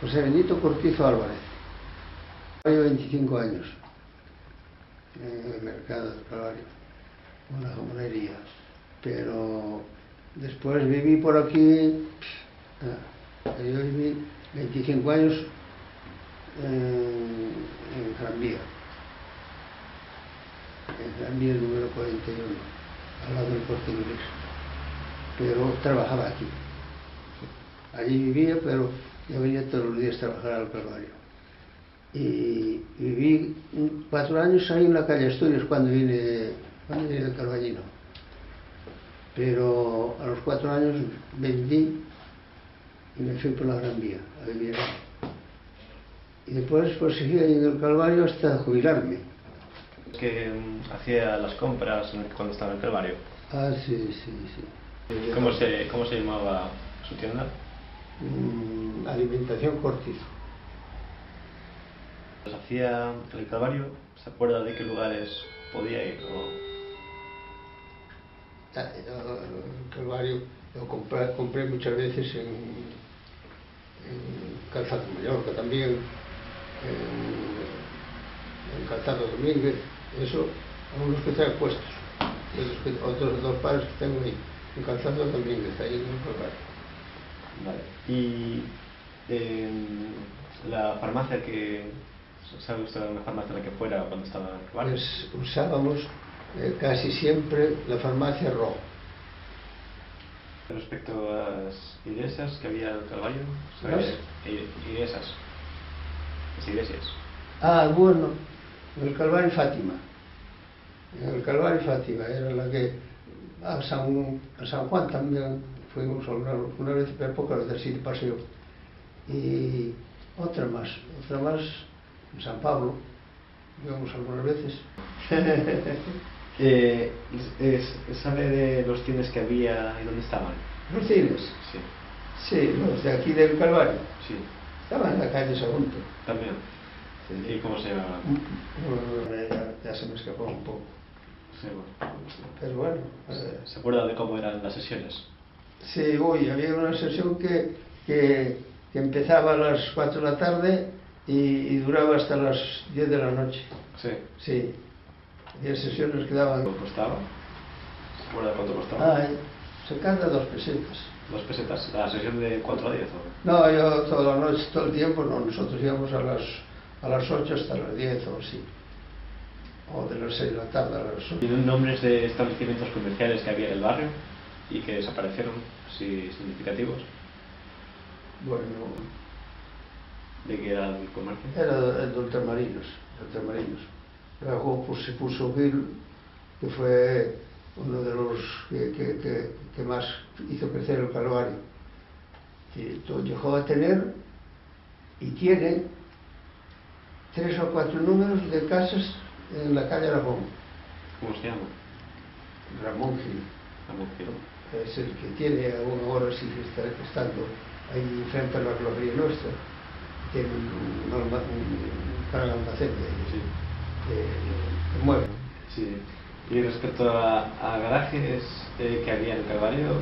José Benito Cortizo Álvarez. Llevo 25 años en el mercado del Calvario, con la jamonería. Pero después viví por aquí, yo viví 25 años en Gran Vía. En Gran Vía número 41, al lado del Corte Inglés. Pero trabajaba aquí. Allí vivía, pero yo venía todos los días a trabajar al Calvario. Y viví 4 años ahí en la calle Asturias cuando vine del Calvallino. Pero a los 4 años vendí y me fui por la Gran Vía a vivir ahí. Y después pues seguí ahí en el Calvario hasta jubilarme. Que hacía las compras cuando estaba en el Calvario. Ah, sí, sí, sí. ¿Cómo se llamaba su tienda? Alimentación Cortizo. Hacía el Calvario, ¿se acuerda de qué lugares podía ir? El Calvario lo compré muchas veces en Calzado Mallorca también, en Calzado Domínguez, eso, algunos que traen puestos, otros 2 pares que tengo ahí, en Calzado Domínguez, ahí en el Calvario. Vale. Y la farmacia ¿sabe usted una farmacia en la que fuera cuando estaba en el Calvario? Pues usábamos casi siempre la farmacia Ro. Respecto a las iglesias que había en el Calvario, ¿Las? Iglesias. Las iglesias. Ah, bueno, en el Calvario Fátima. En el Calvario Fátima era la que a San Juan también fuimos una vez, pero pocas veces sí de paseo. Y otra más en San Pablo, íbamos algunas veces. ¿Sabe de los cines que había y dónde estaban? ¿Los cines? Sí. Sí, los de aquí del Calvario. Sí. Estaban en la calle Sagunto. También. Sí. ¿Y cómo se llamaba? Ya se me escapó un poco. Sí, bueno. Pero bueno. ¿Se acuerda de cómo eran las sesiones? Sí, había una sesión que empezaba a las 4 de la tarde y duraba hasta las 10 de la noche. Sí. Sí. Había sesiones que daban... ¿Cuánto costaba? ¿Se acuerda cuánto costaba? Se canta 2 pesetas. 2 pesetas. ¿La sesión de 4 a 10? No, yo toda la noche, todo el tiempo, no. Nosotros íbamos a las 8 hasta las 10 o así. O de las 6 de la tarde a las 8. ¿Tienen nombres de establecimientos comerciales que había en el barrio y que desaparecieron, así significativos? Bueno, ¿De qué era el comercio? era de Ultramarinos. Luego pues, se puso Gil, que fue uno de los que más hizo crecer el Calvario. Y llegó a tener y tiene 3 o 4 números de casas en la calle Aragón. ¿Cómo se llama? Ramón Gil. Ramón Gil. Es el que tiene, ahora sí que está estando ahí frente a la gloria nuestra. Tiene un gran almacén de muebles. Sí. Y respecto a garajes que había en el Calvario,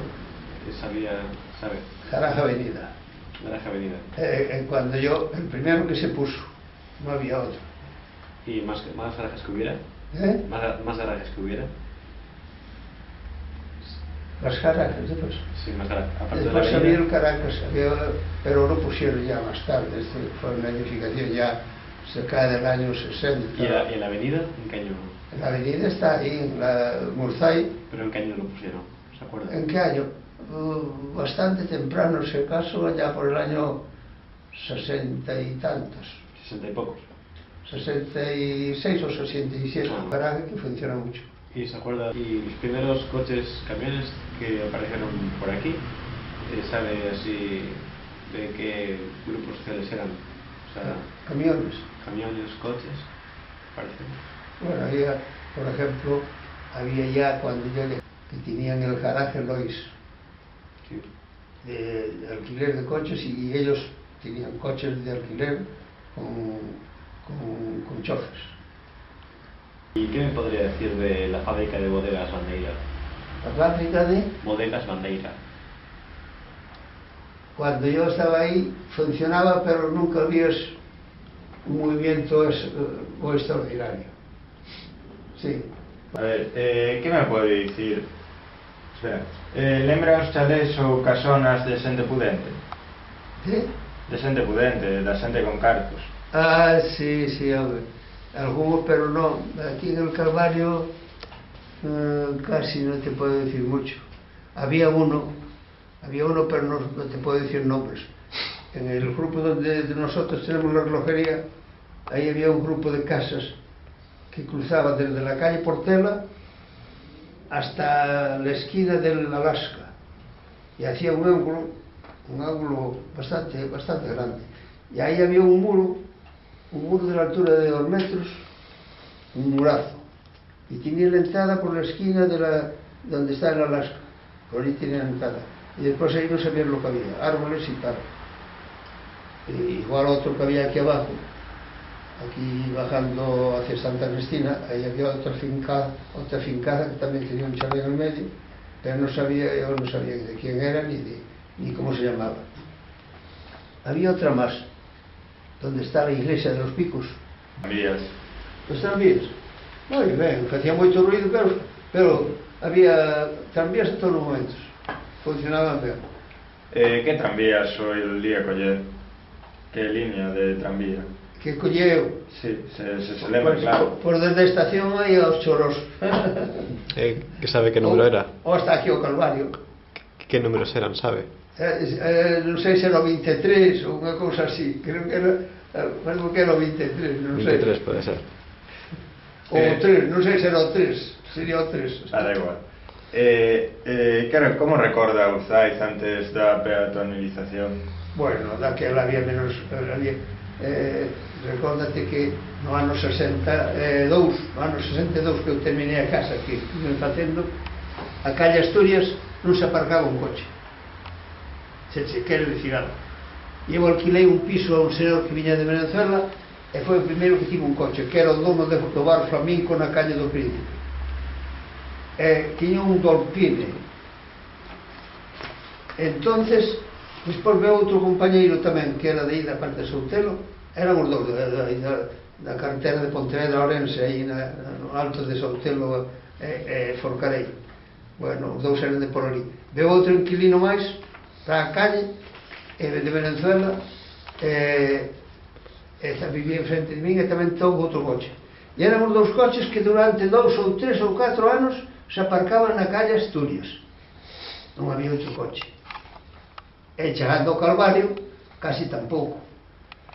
¿sabe? Garaje Avenida. Garaje Avenida. Cuando el primero que se puso, no había otro. ¿Y más garajes que hubiera? ¿Más garajes que hubiera? Las Caracas, después. Sí, más garajes. Aparte Después de la había avenida. el Caracas, pero lo pusieron ya más tarde. Fue una edificación ya cerca del año 60. ¿Y en la avenida? ¿En qué año? La avenida está ahí, en la Murzay. ¿Pero en qué año lo pusieron? ¿Se acuerda? ¿En qué año? Bastante temprano, si acaso, allá por el año 60 y tantos. 60 y pocos. 66 o 67, un garaje que funciona mucho. ¿Y se acuerda? ¿Y los primeros camiones que aparecieron por aquí? ¿Sabe así de qué grupos sociales eran? O sea, Camiones. camiones, coches, parecen. Bueno, había, por ejemplo, ya cuando yo que tenían el garaje Lois, Sí. de alquiler de coches, y ellos tenían coches de alquiler con choferes. ¿Y qué me podría decir de la fábrica de bodegas Bandeira? La fábrica de... Bodegas Bandeira. cuando yo estaba ahí funcionaba, pero nunca vías un movimiento muy extraordinario. Sí. A ver, que me pode dicir? Espera, lembra os chalés ou casonas de xente pudente? ¿Sí? De xente pudente, da xente con cartos. Ah, sí, hombre. Algunos, pero no. Aquí en el Calvario casi no te puedo decir mucho. Había uno, pero no te puedo decir nombres. En el grupo donde nosotros tenemos la relojería, ahí había un grupo de casas que cruzaba desde la calle Portela hasta la esquina del Alaska y hacía un ángulo bastante grande. Y ahí había un muro de la altura de 2 metros, un murazo, y tenía la entrada por la esquina donde está el Alaska. Por ahí tenía la entrada. Y después ahí no sabían lo que había, árboles y tal. Igual otro que había aquí abajo, aquí bajando hacia Santa Cristina, ahí había otra fincada que también tenía un chalet en el medio, pero yo no sabía de quién era ni cómo se llamaba. Había otra más, donde está la iglesia de los Picos. Tranvías. Os tranvías? Moi ben, facía moito ruido, pero había tranvías en todos os momentos, funcionaban ben. Que tranvías o el día coller? Que línea de tranvía? Que colleu? Sí, se lembra, Pues, claro. por desde a estación aí aos Choros. Que sabe que número era? Ou hasta aquí ao Calvario. Que números eran, sabe? Non sei se era o 23 ou unha cousa así. Creo que era o 23, non sei. 23 pode ser. Ou o 3, non sei se era o 3. Sería o 3. Da igual. Como recorda Uzaiz antes da peatonalización? Bueno, daquela había menos... recórdate que no ano 62 que eu terminei a casa que estive facendo, a calle Asturias non se aparcaba un coche, se quere dicir algo. Eu alquilei un piso a un señor que viña de Venezuela e foi o primeiro que tive un coche, que era o dono do bar Flamenco na calle do Príncipe, e tiña un Dolpine. Entonces despois veo outro compañeiro tamén que era de aí da parte de Soutelo. Éramos dous da carretera de Pontevedra a Ourense, aí no alto de Soutelo e Forcarei. Bueno, os dous eran de por ali. Veo outro inquilino máis para a calle de Venezuela e vivía enfrente de min e tamén toubo outro coche. E éramos dous coches que durante 2 ou 3 ou 4 anos se aparcaban na calle Asturias. Non había outro coche. E chegando ao Calvario, casi tampouco.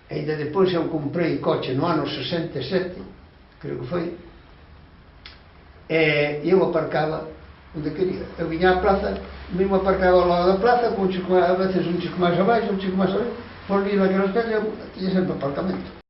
E ainda depois eu comprei coche no ano 67, creo que foi, e eu aparcaba onde quería. Eu viña á plaza, mesmo aparcaba ao lado da plaza, a veces un chico máis abaixo, un chico máis abaixo, por vir naquelas calles, tinha sempre aparcamento.